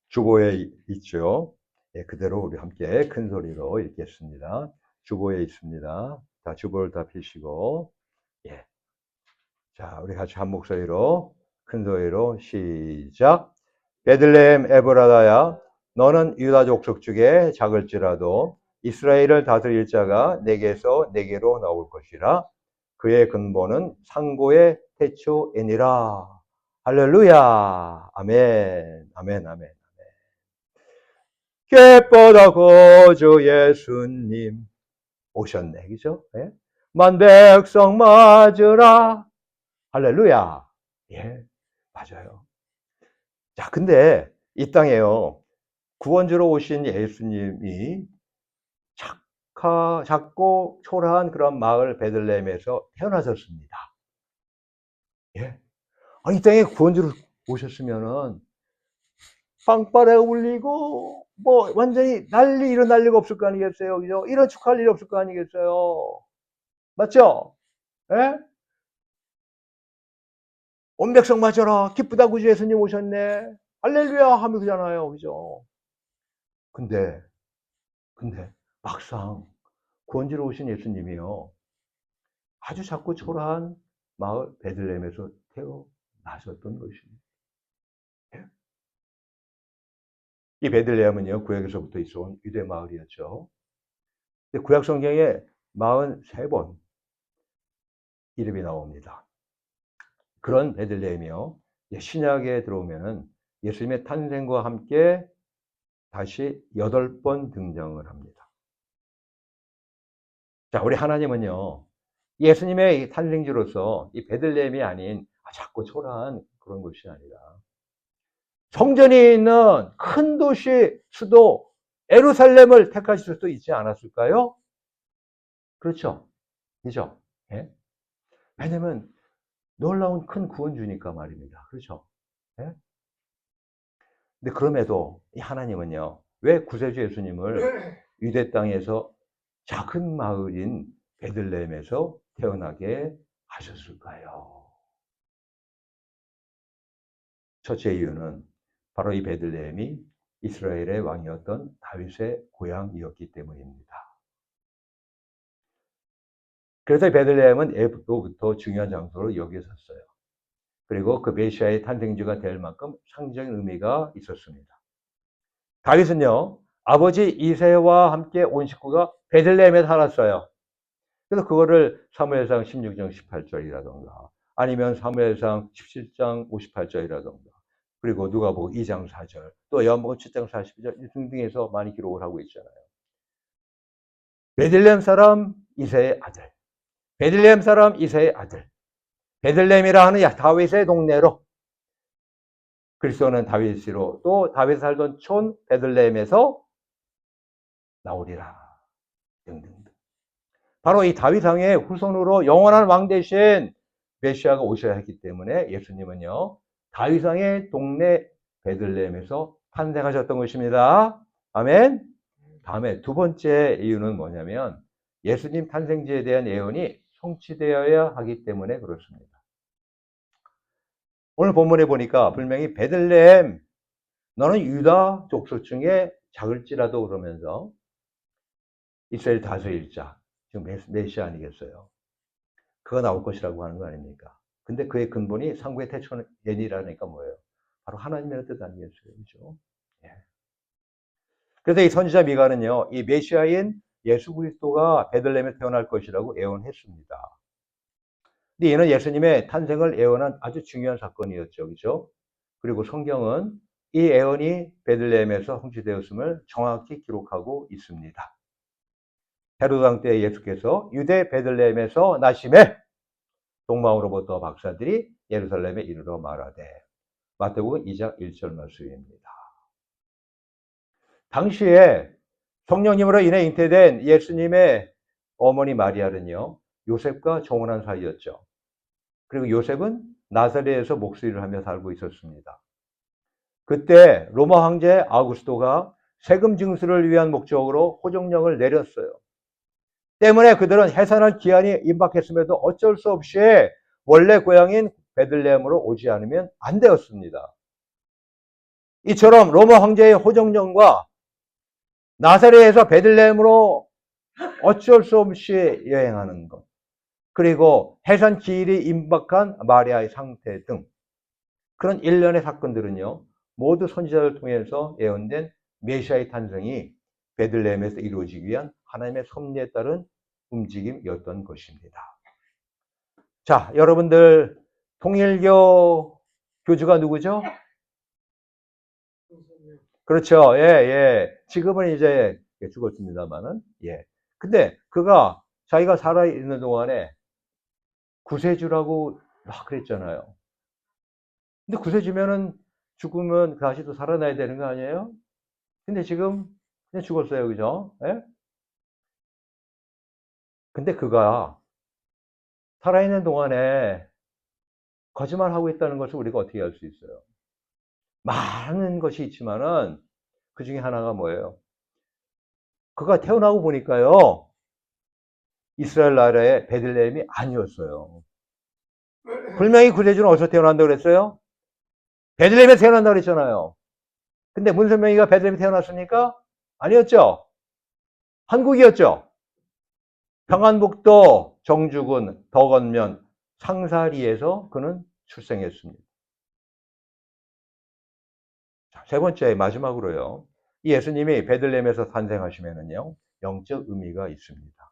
주보에 있죠. 예, 그대로 우리 함께 큰 소리로 읽겠습니다. 주보에 있습니다. 자, 주보를 다 펴시고, 예. 자, 우리 같이 한 목소리로, 큰 소리로 시작. 베들레헴 에브라다야, 너는 유다 족속 중에 작을지라도 이스라엘을 다스릴 자가 내게서 내게로 나올 것이라. 그의 근본은 상고의 태초이니라. 할렐루야. 아멘. 아멘. 아멘. 꾀보다 구주 예수님 오셨네. 그죠? 예? 만 백성 맞으라. 할렐루야. 예, 맞아요. 자, 근데 이 땅에요. 구원주로 오신 예수님이 작고 초라한 그런 마을 베들레헴에서 태어나셨습니다. 예. 아니, 이 땅에 구원주로 오셨으면은 빵빠레가 울리고 뭐 완전히 일어 난리가 없을 거 아니겠어요. 그죠? 이런 축하할 일이 없을 거 아니겠어요. 맞죠? 예? 온 백성 맞아라. 기쁘다 구주 예수님 오셨네. 할렐루야 하면 그잖아요. 그죠? 근데 막상 구원주로 오신 예수님이요. 아주 작고 초라한 마을 베들레헴에서 태어나셨던 것입니다. 예? 이 베들레헴은요, 구약에서부터 있어온 유대 마을이었죠. 근데 구약 성경에 43번 이름이 나옵니다. 그런 베들레헴이요. 신약에 들어오면은 예수님의 탄생과 함께 다시 8번 등장을 합니다. 자, 우리 하나님은요, 예수님의 탄생지로서 이 베들레헴이 아닌 작고 초라한 그런 곳이 아니라 성전이 있는 큰 도시, 수도 예루살렘을 택하실 수도 있지 않았을까요? 그렇죠. 그죠? 예? 왜냐면 놀라운 큰 구원주니까 말입니다. 그렇죠? 예? 근데 그럼에도 이 하나님은요, 왜 구세주 예수님을 유대 땅에서 작은 마을인 베들레헴에서 태어나게 하셨을까요? 첫째 이유는 바로 이 베들레헴이 이스라엘의 왕이었던 다윗의 고향이었기 때문입니다. 그래서 베들레헴은 예부터 중요한 장소로 여겨졌어요. 그리고 그 메시아의 탄생지가 될 만큼 상징적인 의미가 있었습니다. 다윗은요, 아버지 이새와 함께 온 식구가 베들레헴에 살았어요. 그래서 그거를 사무엘상 16장 18절이라던가 아니면 사무엘상 17장 58절이라던가 그리고 누가복음 2장 4절 또 요한복음 7장 42절 등등에서 많이 기록을 하고 있잖아요. 베들레헴 사람 이새의 아들, 베들레헴 사람 이새의 아들, 베들레헴이라 하는 다윗의 동네로 그리스도는 다윗으로 또 다윗 살던 촌 베들레헴에서 나오리라 등등등. 바로 이 다윗 왕의 후손으로 영원한 왕 대신 메시아가 오셔야 했기 때문에 예수님은요, 다윗 왕의 동네 베들레헴에서 탄생하셨던 것입니다. 아멘. 다음에 두 번째 이유는 뭐냐면 예수님 탄생지에 대한 예언이 성취되어야 하기 때문에 그렇습니다. 오늘 본문에 보니까 분명히 베들레헴 너는 유다 족속 중에 작을지라도 그러면서 이스라엘 다스릴 자 지금 메시아 아니겠어요? 그가 나올 것이라고 하는 거 아닙니까? 근데 그의 근본이 상구의 태초엔이라니까 뭐예요? 바로 하나님의 뜻 아니겠어요? 그렇죠? 예. 그래서 이 선지자 미가는요, 이 메시아인 예수 그리스도가 베들레헴에 태어날 것이라고 예언했습니다. 근데 이는 예수님의 탄생을 예언한 아주 중요한 사건이었죠. 그렇죠? 그리고 성경은 이 예언이 베들레헴에서 성취되었음을 정확히 기록하고 있습니다. 헤로드 왕 때 예수께서 유대 베들레헴에서 나심에 동방으로부터 박사들이 예루살렘에 이르러 말하되 마태복음 2장 1절 말씀입니다. 당시에 성령님으로 인해 잉태된 예수님의 어머니 마리아는요, 요셉과 정혼한 사이였죠. 그리고 요셉은 나사렛에서 목수일을 하며 살고 있었습니다. 그때 로마 황제 아우구스토가 세금 징수를 위한 목적으로 호종령을 내렸어요. 때문에 그들은 해산할 기한이 임박했음에도 어쩔 수 없이 원래 고향인 베들레헴으로 오지 않으면 안 되었습니다. 이처럼 로마 황제의 호정령과 나사렛에서 베들레헴으로 어쩔 수 없이 여행하는 것, 그리고 해산 기일이 임박한 마리아의 상태 등 그런 일련의 사건들은요, 모두 선지자를 통해서 예언된 메시아의 탄생이 베들레헴에서 이루어지기 위한 하나님의 섭리에 따른 움직임이었던 것입니다. 자, 여러분들 통일교 교주가 누구죠? 그렇죠. 예, 예. 지금은 이제 죽었습니다만은, 예. 근데 그가 자기가 살아있는 동안에 구세주라고 막 그랬잖아요. 근데 구세주면은 죽으면 다시 또 살아나야 되는 거 아니에요? 근데 지금 그냥 죽었어요. 그죠? 예? 근데 그가 살아있는 동안에 거짓말하고 있다는 것을 우리가 어떻게 알 수 있어요? 많은 것이 있지만은 그 중에 하나가 뭐예요? 그가 태어나고 보니까요, 이스라엘 나라의 베들레헴이 아니었어요. 분명히 구세주는 어디서 태어난다고 그랬어요? 베들레헴에 태어난다고 그랬잖아요. 근데 문선명이가 베들레헴에 태어났습니까? 아니었죠. 한국이었죠. 평안북도 정주군 덕원면 상사리에서 그는 출생했습니다. 자, 세 번째 마지막으로요. 이 예수님이 베들레헴에서 탄생하시면은요, 영적 의미가 있습니다.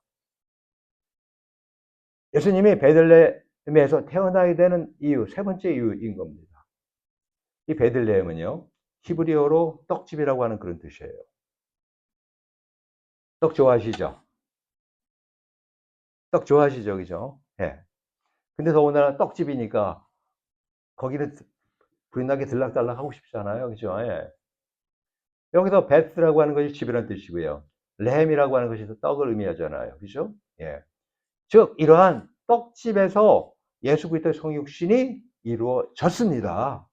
예수님이 베들레헴에서 태어나게 되는 이유, 세 번째 이유인 겁니다. 이 베들레헴은요, 히브리어로 떡집이라고 하는 그런 뜻이에요. 떡 좋아하시죠? 떡 좋아하시죠? 그죠? 예. 근데 더군다나 떡집이니까 거기는 불나게 들락달락 하고 싶잖아요. 그죠? 예. 여기서 베스라고 하는 것이 집이라는 뜻이고요. 렘이라고 하는 것이 떡을 의미하잖아요. 그죠? 예. 즉, 이러한 떡집에서 예수 그리스도의 성육신이 이루어졌습니다.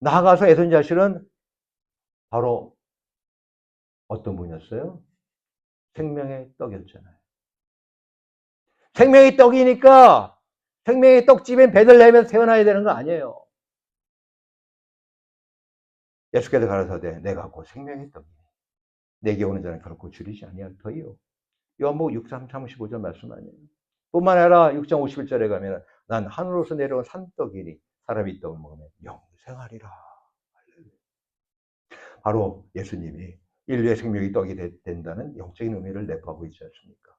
나아가서 애손자실은 바로 어떤 분이었어요? 생명의 떡이었잖아요. 생명의 떡이니까 생명의 떡집인 베들레헴에서 태어나야 되는 거 아니에요. 예수께서 가라사대 내가 곧 생명의 떡이니 내게 오는 자는 결코 줄이지 아니할 터이요. 요한복음 6장 35절 말씀 아니에요. 뿐만 아니라 6장 51절에 가면 난 하늘로서 내려온 산떡이니 사람이 이 떡을 먹으면 영생하리라. 바로 예수님이 인류의 생명의 떡이 된다는 영적인 의미를 내포하고 있지 않습니까?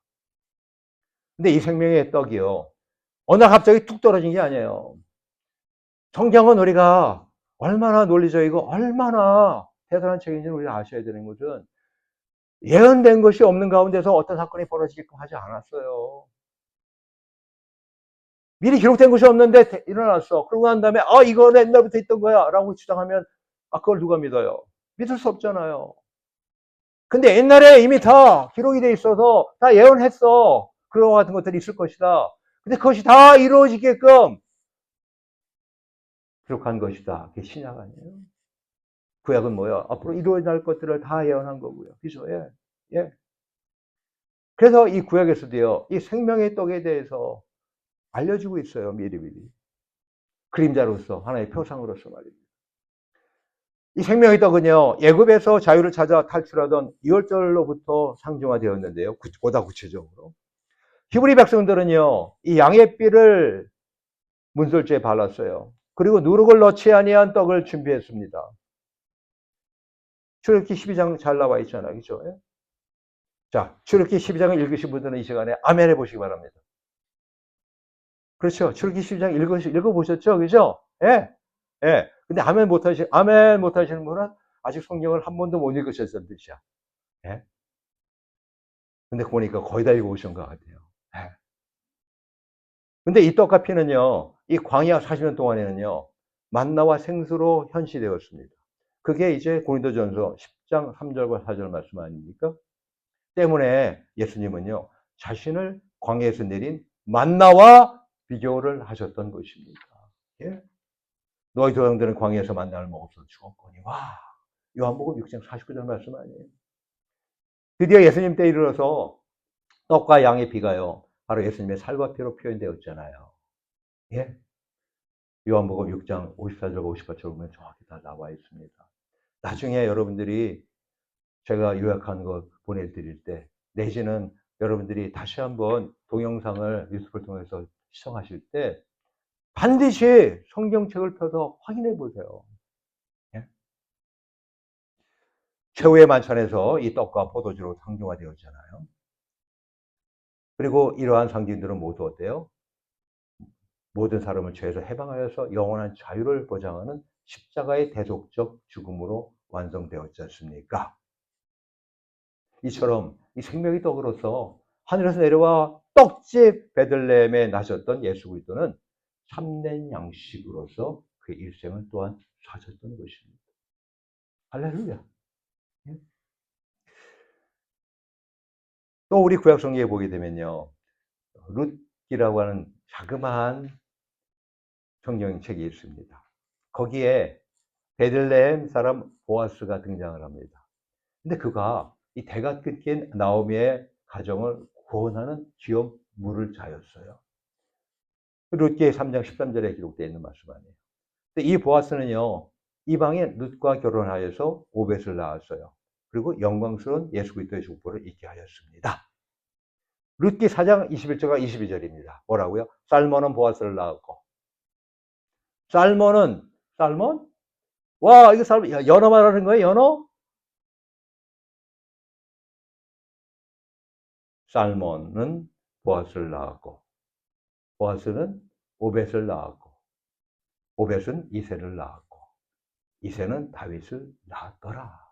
근데 이 생명의 떡이요, 어느 날 갑자기 툭 떨어진 게 아니에요. 성경은 우리가 얼마나 논리적이고 얼마나 대단한 책인지는 우리가 아셔야 되는 것은 예언된 것이 없는 가운데서 어떤 사건이 벌어지게끔 하지 않았어요. 미리 기록된 것이 없는데 일어났어. 그러고 난 다음에 이거는 옛날부터 있던 거야 라고 주장하면 그걸 누가 믿어요? 믿을 수 없잖아요. 근데 옛날에 이미 다 기록이 돼 있어서 다 예언했어. 그런 같은 것들이 있을 것이다. 근데 그것이 다 이루어지게끔 기록한 것이다. 그게 신약 아니에요? 구약은 뭐야? 앞으로 이루어질 것들을 다 예언한 거고요. 그죠? 예. 예. 그래서 이 구약에서도요, 이 생명의 떡에 대해서 알려주고 있어요. 미리미리. 그림자로서, 하나의 표상으로서 말입니다. 이 생명의 떡은요, 애굽에서 자유를 찾아 탈출하던 유월절로부터 상징화되었는데요. 보다 구체적으로. 히브리 백성들은요, 이 양의 삐를 문설주에 발랐어요. 그리고 누룩을 넣지 아니한 떡을 준비했습니다. 출애굽기 12장 잘 나와 있잖아요. 그죠? 자, 출애굽기 12장을 읽으신 분들은 이 시간에 아멘 해보시기 바랍니다. 그렇죠. 출애굽기 12장 읽어보셨죠? 그죠? 예. 예. 근데 아멘 못하시는 분은 아직 성경을 한 번도 못 읽으셨다는 뜻이야. 예. 근데 보니까 거의 다 읽어보신 것 같아요. 예. 근데 이 떡과 피는요, 이 광야 40년 동안에는요, 만나와 생수로 현시되었습니다. 그게 이제 고린도전서 10장 3절과 4절 말씀 아닙니까? 때문에 예수님은요, 자신을 광야에서 내린 만나와 비교를 하셨던 것입니다. 예? 너희 조상들은 광야에서 만나를 먹어서 죽었거니. 와, 요한복음 6장 49절 말씀 아니에요? 드디어 예수님 때 이르러서 떡과 양의 피가요, 바로 예수님의 살과 피로 표현되었잖아요. 예? 요한복음 6장 54절과 58절 보면 정확히 다 나와 있습니다. 나중에 여러분들이 제가 요약한 거 보내드릴 때, 내지는 여러분들이 다시 한번 동영상을 유튜브를 통해서 시청하실 때 반드시 성경책을 펴서 확인해 보세요. 예? 최후의 만찬에서 이 떡과 포도주로 상징화되었잖아요. 그리고 이러한 상징들은 모두 어때요? 모든 사람을 죄에서 해방하여서 영원한 자유를 보장하는 십자가의 대속적 죽음으로 완성되었지 않습니까? 이처럼 이 생명의 떡으로서 하늘에서 내려와 떡집 베들레헴에 나셨던 예수 그리스도는 참된 양식으로서 그 일생을 또한 사셨던 것입니다. 할렐루야. 또 우리 구약 성경에 보게 되면요, 룻기라고 하는 자그마한 성경책이 있습니다. 거기에 베들레헴 사람 보아스가 등장을 합니다. 근데 그가 이 대가 끊긴 나오미의 가정을 구원하는 기업 물을 자였어요. 룻기 3장 13절에 기록되어 있는 말씀 아니에요. 근데 이 보아스는요, 이방인 룻과 결혼하여서 오벳을 낳았어요. 그리고 영광스러운 예수 그리스도의 족보를 있게 하였습니다. 룻기 4장 21절과 22절입니다. 뭐라고요? 살몬은 보아스를 낳았고, 살몬? 와, 이거 연어 말하는 거예요, 연어? 살몬은 보아스를 낳았고, 보아스는 오벳을 낳았고, 오벳은 이새를 낳았고, 이새는 다윗을 낳았더라.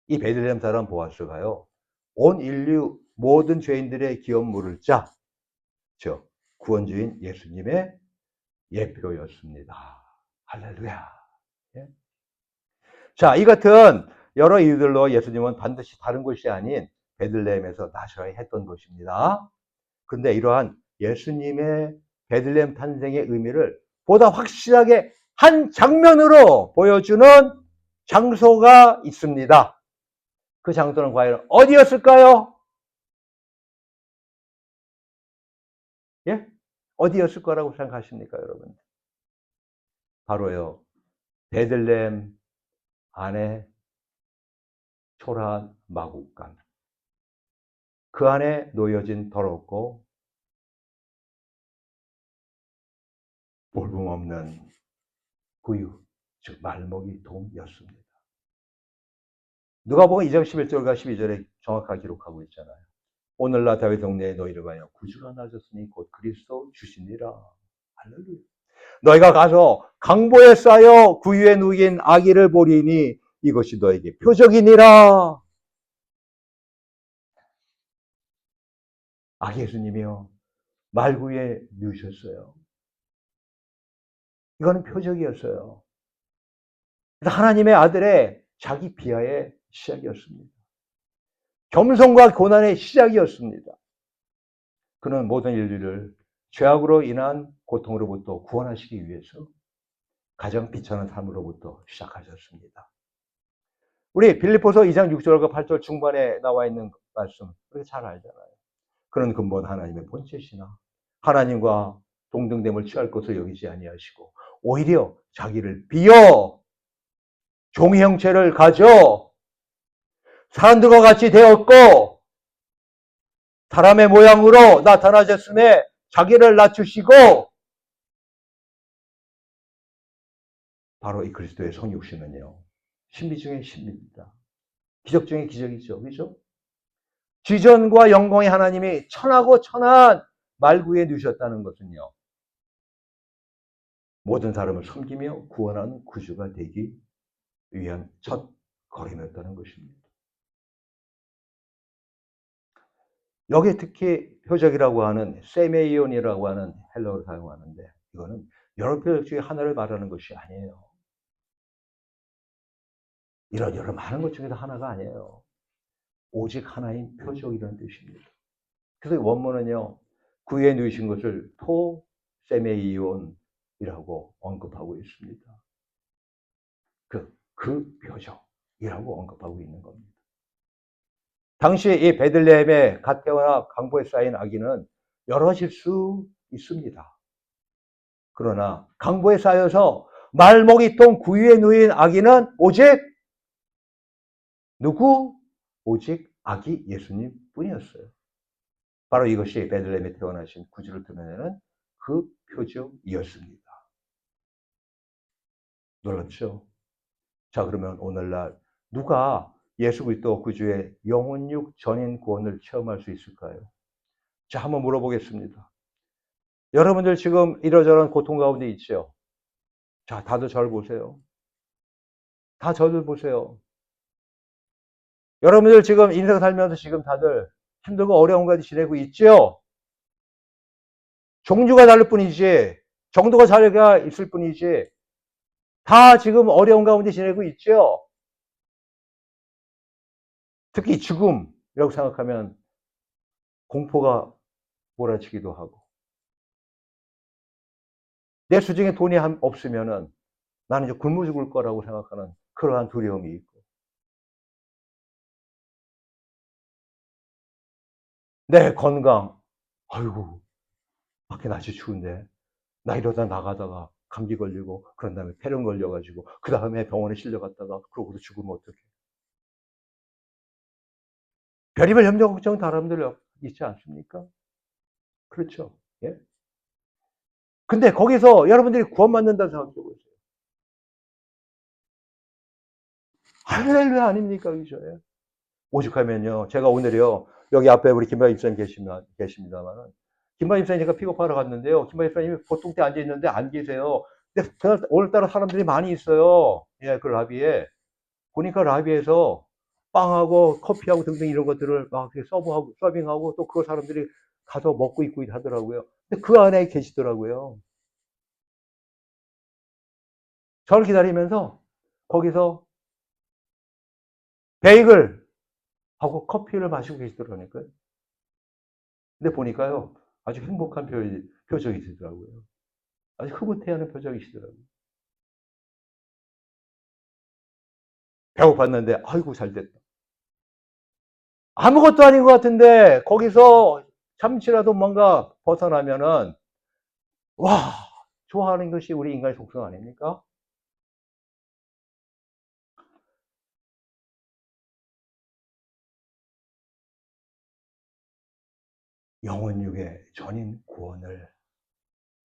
이 베들레헴 사람 보아스가요, 온 인류 모든 죄인들의 기업 물을 자, 즉 구원주인 예수님의 예표였습니다. 할렐루야. 예? 자, 이 같은 여러 이유들로 예수님은 반드시 다른 곳이 아닌 베들레헴에서 나셔야 했던 것입니다. 그런데 이러한 예수님의 베들레헴 탄생의 의미를 보다 확실하게 한 장면으로 보여주는 장소가 있습니다. 그 장소는 과연 어디였을까요? 예? 어디였을 거라고 생각하십니까, 여러분? 바로요, 베들레헴 안에 초라한 마국간, 그 안에 놓여진 더럽고 볼품없는 구유, 즉 말먹이 돔이었습니다. 누가복음 2장 11절과 12절에 정확하게 기록하고 있잖아요. 오늘날 다윗 동네에 너희를 위하여 구주가 나셨으니 곧 그리스도 주시니라. 할렐루야. 너희가 가서 강보에 쌓여 구유에 누긴 아기를 보리니 이것이 너에게 표적이니라. 아기 예수님이요, 말구에 누우셨어요. 이거는 표적이었어요. 하나님의 아들의 자기 비하의 시작이었습니다. 겸손과 고난의 시작이었습니다. 그는 모든 인류를 죄악으로 인한 고통으로부터 구원하시기 위해서 가장 비천한 삶으로부터 시작하셨습니다. 우리 빌립보서 2장 6절과 8절 중반에 나와 있는 말씀, 우리가 잘 알잖아요. 그는 근본 하나님의 본체시나 하나님과 동등됨을 취할 것을 여기지 아니하시고 오히려 자기를 비어 종의 형체를 가져 사람들과 같이 되었고 사람의 모양으로 나타나셨음에 자기를 낮추시고, 바로 이 그리스도의 성육신은요, 신비 중의 신비입니다. 기적 중의 기적이죠. 그렇죠? 지전과 영광의 하나님이 천하고 천한 말구에 누셨다는 것은요, 모든 사람을 섬기며 구원하는 구주가 되기 위한 첫 걸음이었다는 것입니다. 여기에 특히 표적이라고 하는 세메이온이라고 하는 헬라어를 사용하는데, 이거는 여러 표적 중에 하나를 말하는 것이 아니에요. 이런 많은 것 중에서 하나가 아니에요. 오직 하나인 표적이라는 뜻입니다. 그래서 원문은요, 구유에 누이신 것을 토 세메이온이라고 언급하고 있습니다. 그 표적이라고 언급하고 있는 겁니다. 당시 이 베들레헴에 갓 태어나 강보에 쌓인 아기는 여럿일 수 있습니다. 그러나 강보에 쌓여서 말먹이통 구유에 누인 아기는 오직 누구? 오직 아기 예수님 뿐이었어요. 바로 이것이 베들레헴에 태어나신 구주를 드러내는 그 표적이었습니다. 놀랍죠? 자, 그러면 오늘날 누가 예수 그리스도 구주의 영혼육 전인 구원을 체험할 수 있을까요? 자, 한번 물어보겠습니다. 여러분들 지금 이러저런 고통 가운데 있죠? 자, 다들 저를 보세요. 다 저를 보세요. 여러분들 지금 인생 살면서 지금 다들 힘들고 어려운 가지 지내고 있죠? 종류가 다를 뿐이지, 정도가 차이가 있을 뿐이지, 다 지금 어려운 가운데 지내고 있죠? 특히 죽음이라고 생각하면 공포가 몰아치기도 하고, 내 수중에 돈이 없으면은 나는 이제 굶어 죽을 거라고 생각하는 그러한 두려움이 있고, 내 건강, 아이고, 밖에 날씨 추운데, 나 이러다 나가다가 감기 걸리고, 그런 다음에 폐렴 걸려가지고, 그 다음에 병원에 실려갔다가, 그러고도 죽으면 어떡해. 별의별 염려 걱정 사람들 있지 않습니까? 그렇죠. 예? 근데 거기서 여러분들이 구원받는다는 생각해 보세요. 할렐루야 아닙니까? 그죠? 예? 오죽하면요. 제가 오늘요. 여기 앞에 우리 김박 입사님 계십니다만은. 김박 입사님 제가 픽업하러 갔는데요. 김박 입사님이 보통 때 앉아있는데 안 계세요. 근데 오늘따라 사람들이 많이 있어요. 예, 그 라비에. 보니까 라비에서 빵하고 커피하고 등등 이런 것들을 막 서빙하고 또 그 사람들이 가서 먹고 있고 하더라고요. 근데 그 안에 계시더라고요. 저를 기다리면서 거기서 베이글 하고 커피를 마시고 계시더라고요. 근데 보니까요, 아주 행복한 표정이시더라고요. 아주 흐뭇해하는 표정이시더라고요. 배고팠는데, 아이고, 잘 됐다. 아무것도 아닌 것 같은데, 거기서 잠시라도 뭔가 벗어나면은, 와, 좋아하는 것이 우리 인간의 속성 아닙니까? 영혼육의 전인 구원을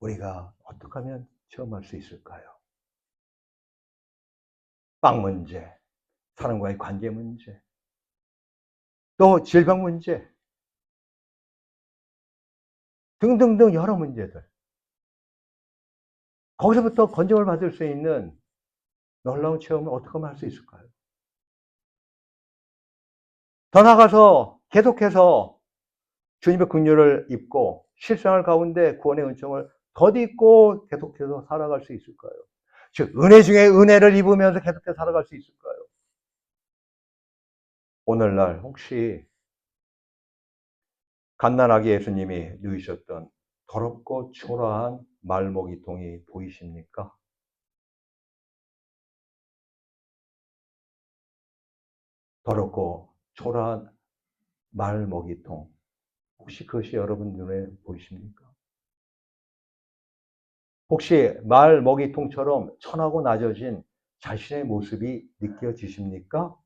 우리가 어떻게 하면 체험할 수 있을까요? 빵 문제, 사람과의 관계 문제, 또 질병 문제, 등등등 여러 문제들. 거기서부터 건져을 받을 수 있는 놀라운 체험을 어떻게 하면 할 수 있을까요? 더 나아가서 계속해서 주님의 긍휼을 입고 실생활 가운데 구원의 은총을 덧입고 계속해서 살아갈 수 있을까요? 즉 은혜 중에 은혜를 입으면서 계속해서 살아갈 수 있을까요? 오늘날 혹시 갓난아기 예수님이 누이셨던 더럽고 초라한 말먹이통이 보이십니까? 더럽고 초라한 말먹이통, 혹시 그것이 여러분 눈에 보이십니까? 혹시 말먹이통처럼 천하고 낮아진 자신의 모습이 느껴지십니까?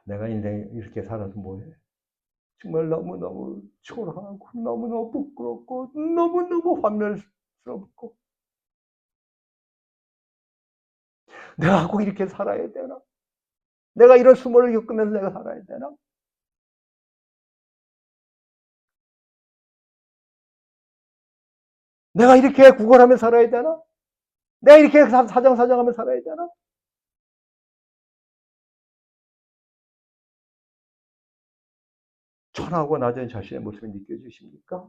내가 인생에 이렇게 살아서 뭐해? 정말 너무너무 초라하고 너무너무 부끄럽고 너무너무 환멸스럽고 내가 꼭 이렇게 살아야 되나? 내가 이런 수모를 겪으면서 내가 살아야 되나? 내가 이렇게 구걸하며 살아야 되나? 내가 이렇게 사정사정하며 살아야 되나? 천하고 낮은 자신의 모습이 느껴지십니까?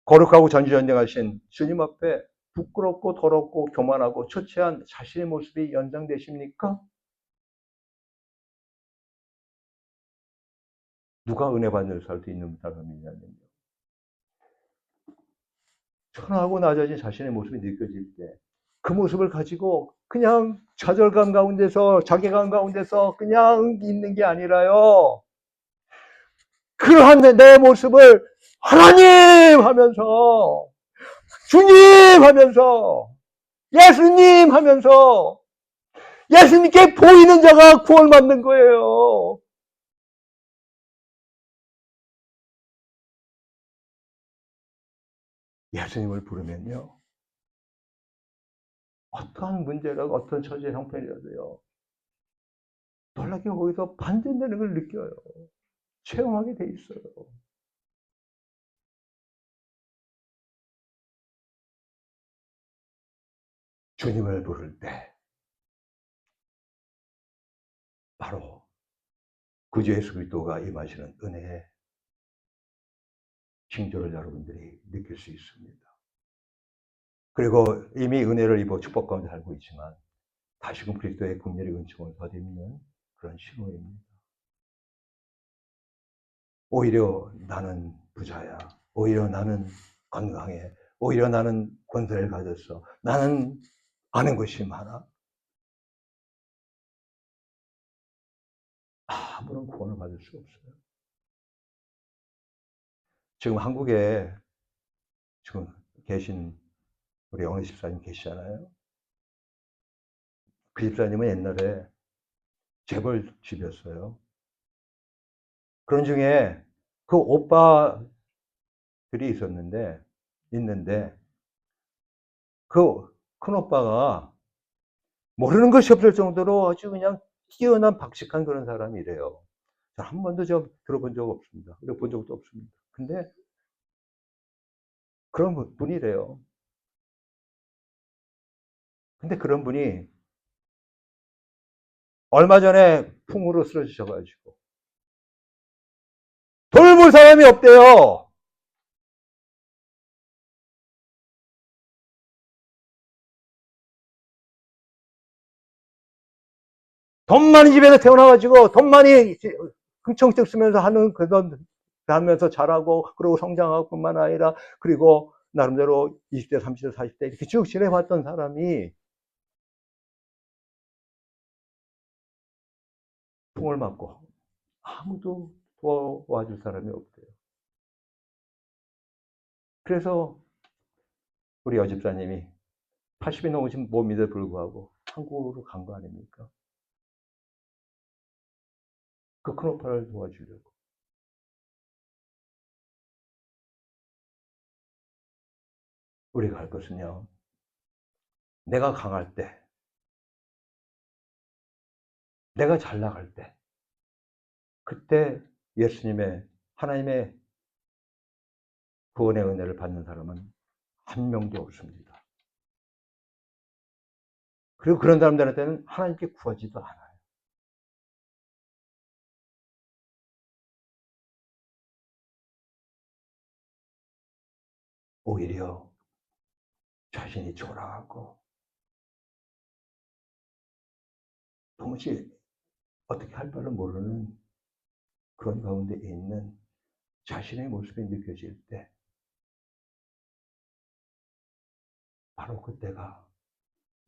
거룩하고 전지전능하신 주님 앞에 부끄럽고 더럽고 교만하고 초췌한 자신의 모습이 연상되십니까? 누가 은혜 받는 살도 있는 사람이냐면요. 천하고 낮아진 자신의 모습이 느껴질 때 그 모습을 가지고 그냥 좌절감 가운데서 자괴감 가운데서 그냥 있는 게 아니라요. 그러한 내 모습을 하나님 하면서, 주님 하면서, 예수님 하면서, 예수님께 보이는 자가 구원받는 거예요. 예수님을 부르면요, 어떠한 문제라고 어떤 처지의 형편이라도요, 놀랍게 거기서 반전되는 걸 느껴요. 체험하게 돼 있어요. 주님을 부를 때 바로 구주 예수 그리스도가 임하시는 은혜의 징조를 여러분들이 느낄 수 있습니다. 그리고 이미 은혜를 입어 축복 가운데 살고 있지만 다시금 그리스도의 긍휼의 은총을 더입는 그런 신호입니다. 오히려 나는 부자야. 오히려 나는 건강해. 오히려 나는 권세를 가졌어. 나는 아는 것이 많아. 아무런 구원을 받을 수 없어요. 지금 한국에 지금 계신 우리 영희 집사님 계시잖아요. 그 집사님은 옛날에 재벌집이었어요. 그런 중에 그 오빠들이 있는데 그 큰 오빠가 모르는 것이 없을 정도로 아주 그냥 뛰어난 박식한 그런 사람이래요. 한 번도 저 들어본 적 없습니다. 그리고 본 적도 없습니다. 근데 그런 분이래요. 근데 그런 분이 얼마 전에 풍으로 쓰러지셔가지고 돌볼 사람이 없대요. 돈 많은 집에서 태어나가지고 돈 많이 흥청증 쓰면서 하는 그런 하면서 자라고 그리고 성장하고 뿐만 아니라 그리고 나름대로 20대, 30대, 40대 이렇게 쭉 지내왔던 사람이 풍을 맞고 아무도 도와줄 사람이 없대요. 그래서 우리 여집사님이 80이 넘으신 몸에도 불구하고 한국으로 간 거 아닙니까? 그 큰 오빠를 도와주려고. 우리가 할 것은요, 내가 강할 때, 내가 잘 나갈 때, 그때 예수님의, 하나님의 구원의 은혜를 받는 사람은 한 명도 없습니다. 그리고 그런 사람들한테는 하나님께 구하지도 않아요. 오히려 자신이 초라하고 도무지 어떻게 할 바를 모르는 그런 가운데 있는 자신의 모습이 느껴질 때 바로 그때가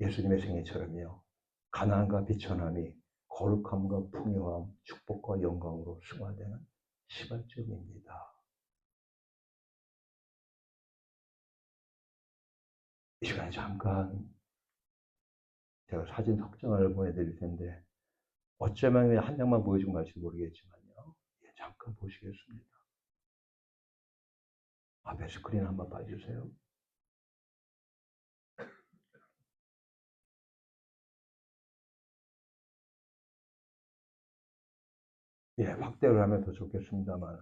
예수님의 생애처럼요. 가난과 비천함이 거룩함과 풍요함, 축복과 영광으로 승화되는 시발점입니다. 이 시간에 잠깐 제가 사진 확정을 보내드릴 텐데 어쩌면 한 장만 보여주고 말지 모르겠지만요. 예, 잠깐 보시겠습니다. 앞에 스크린 한번 봐주세요. 예, 확대를 하면 더 좋겠습니다만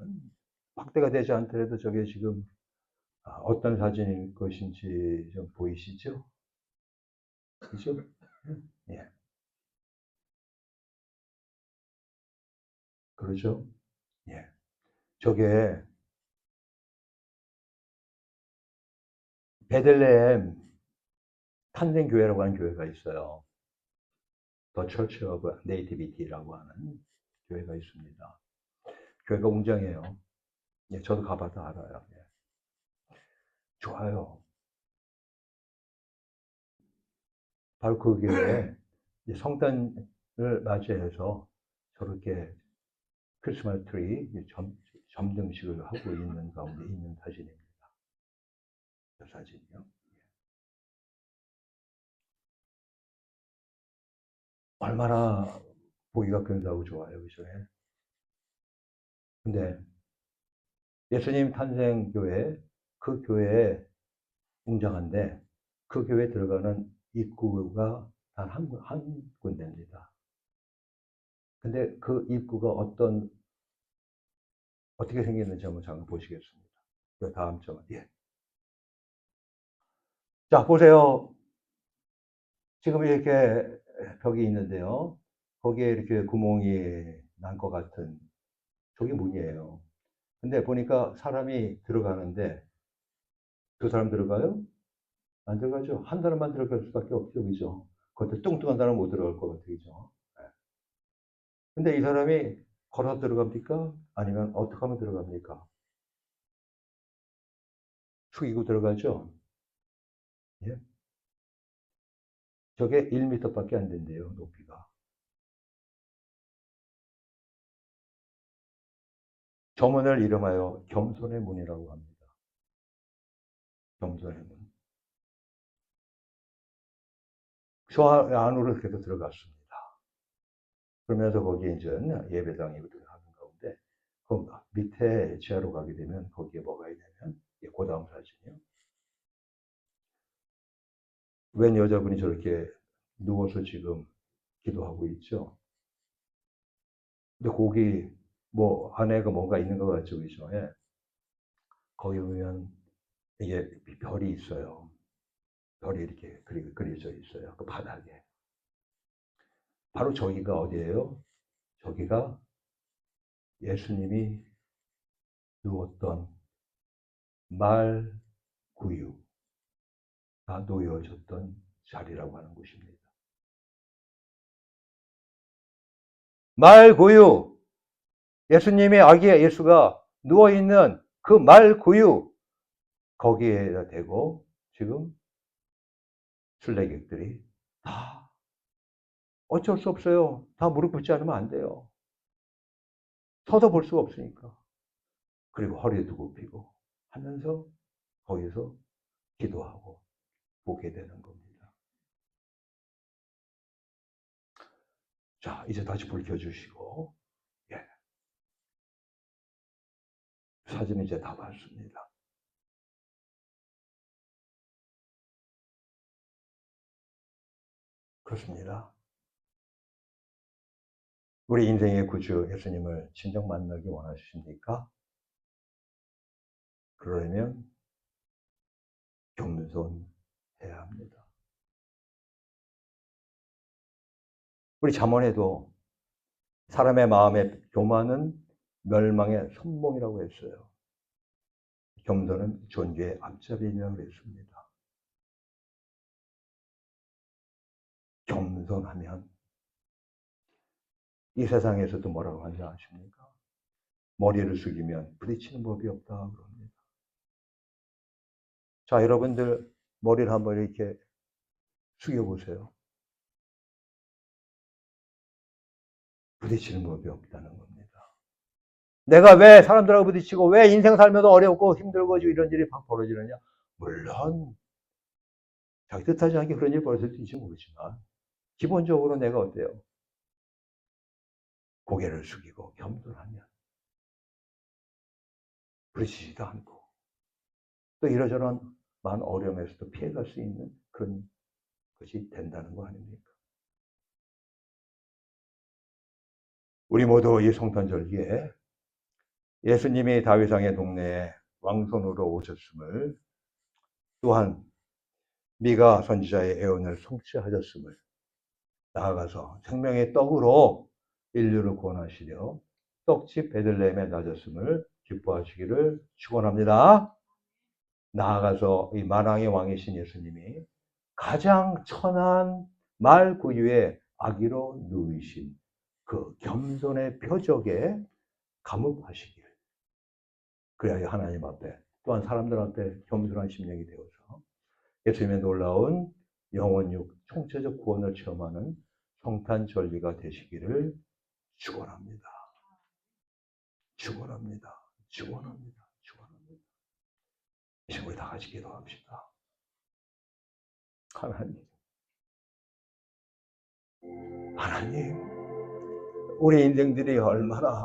확대가 되지 않더라도 저게 지금 어떤 사진일 것인지 좀 보이시죠? 그죠? 예. 그러죠? 예. 저게 베들레헴 탄생교회라고 하는 교회가 있어요. 더 처치 오브 네이티비티라고 하는 교회가 있습니다. 교회가 웅장해요. 예, 저도 가봐도 알아요. 예. 좋아요. 바로 그 교회에 성탄을 맞이해서 저렇게 크리스마스 트리 점등식을 하고 있는 가운데 있는 사진입니다. 저 사진이요. 얼마나 보기가 근사하고 좋아요. 그죠? 근데 예수님 탄생교회, 그 교회에 웅장한데 그 교회에 들어가는 입구가 단 한 군데입니다. 근데 그 입구가 어떻게 생겼는지 한번 잠깐 보시겠습니다. 그 다음 점. 예. 자, 보세요. 지금 이렇게 벽이 있는데요. 거기에 이렇게 구멍이 난 것 같은 저게 문이에요. 근데 보니까 사람이 들어가는데 두 사람 들어가요? 안 들어가죠. 한 사람만 들어갈 수밖에 없죠. 그죠? 그것도 뚱뚱한 사람 못 들어갈 것 같아요. 그죠? 네. 근데 이 사람이 걸어 들어갑니까? 아니면 어떻게 하면 들어갑니까? 숙이고 들어가죠? 예? 저게 1m밖에 안 된대요. 높이가. 저 문을 이름하여 겸손의 문이라고 합니다. 겸손의 문. 저 안으로 계속 들어갔습니다. 그러면서 거기에 이제 예배당이 하는 가운데 그 밑에 지하로 가게 되면 거기에 뭐가 있냐면 그 다음 사진이요. 웬 여자분이 저렇게 누워서 지금 기도하고 있죠. 근데 거기 뭐 안에가 뭔가 있는 것 같죠, 그죠? 예. 거기 보면 이게 별이 있어요. 별이 이렇게 그려져 있어요. 그 바닥에. 바로 저기가 어디예요? 저기가 예수님이 누웠던 말구유가 놓여졌던 자리라고 하는 곳입니다. 말구유, 예수님의 아기 예수가 누워있는 그 말구유, 거기에다 대고 지금 순례객들이 다 어쩔 수 없어요. 다 무릎 꿇지 않으면 안 돼요. 서도 볼 수가 없으니까. 그리고 허리도 굽히고 하면서 거기서 기도하고 보게 되는 겁니다. 자, 이제 다시 불 켜주시고, 예. 사진 이제 다 봤습니다. 그렇습니다. 우리 인생의 구주 예수님을 진정 만나기 원하십니까? 그러려면 겸손해야 합니다. 우리 잠언에도 사람의 마음의 교만은 멸망의 선봉이라고 했어요. 겸손은 존귀의 앞잡이라고 했습니다. 겸손하면 이 세상에서도 뭐라고 하는지 아십니까? 머리를 숙이면 부딪히는 법이 없다 그럽니다. 자, 여러분들 머리를 한번 이렇게 숙여보세요. 부딪히는 법이 없다는 겁니다. 내가 왜 사람들하고 부딪히고 왜 인생 살면서 어렵고 힘들고 이런 일이 막 벌어지느냐? 물론 자기 뜻하지 않게 그런 일이 벌어질지 모르지만 기본적으로 내가 어때요? 고개를 숙이고 겸손하면 부딪히지도 않고 또 이러저런 많은 어려움에서도 피해갈 수 있는 그런 것이 된다는 거 아닙니까? 우리 모두 이 성탄절기에 예수님이 다윗왕의 동네에 왕손으로 오셨음을 또한 미가 선지자의 예언을 성취하셨음을 나아가서 생명의 떡으로 인류를 구원하시려 떡집 베들레헴에 낮았음을 기뻐하시기를 축원합니다. 나아가서 이 만왕의 왕이신 예수님이 가장 천한 말구유의 아기로 누이신 그 겸손의 표적에 감옥하시기를. 그래야 하나님 앞에 또한 사람들 앞에 겸손한 심령이 되어서 예수님의 놀라운 영원육 총체적 구원을 체험하는 성탄절기가 되시기를 축원합니다. 축원합니다. 축원합니다. 축원합니다. 이제 우리 다 같이 기도합시다. 하나님, 우리 인생들이 얼마나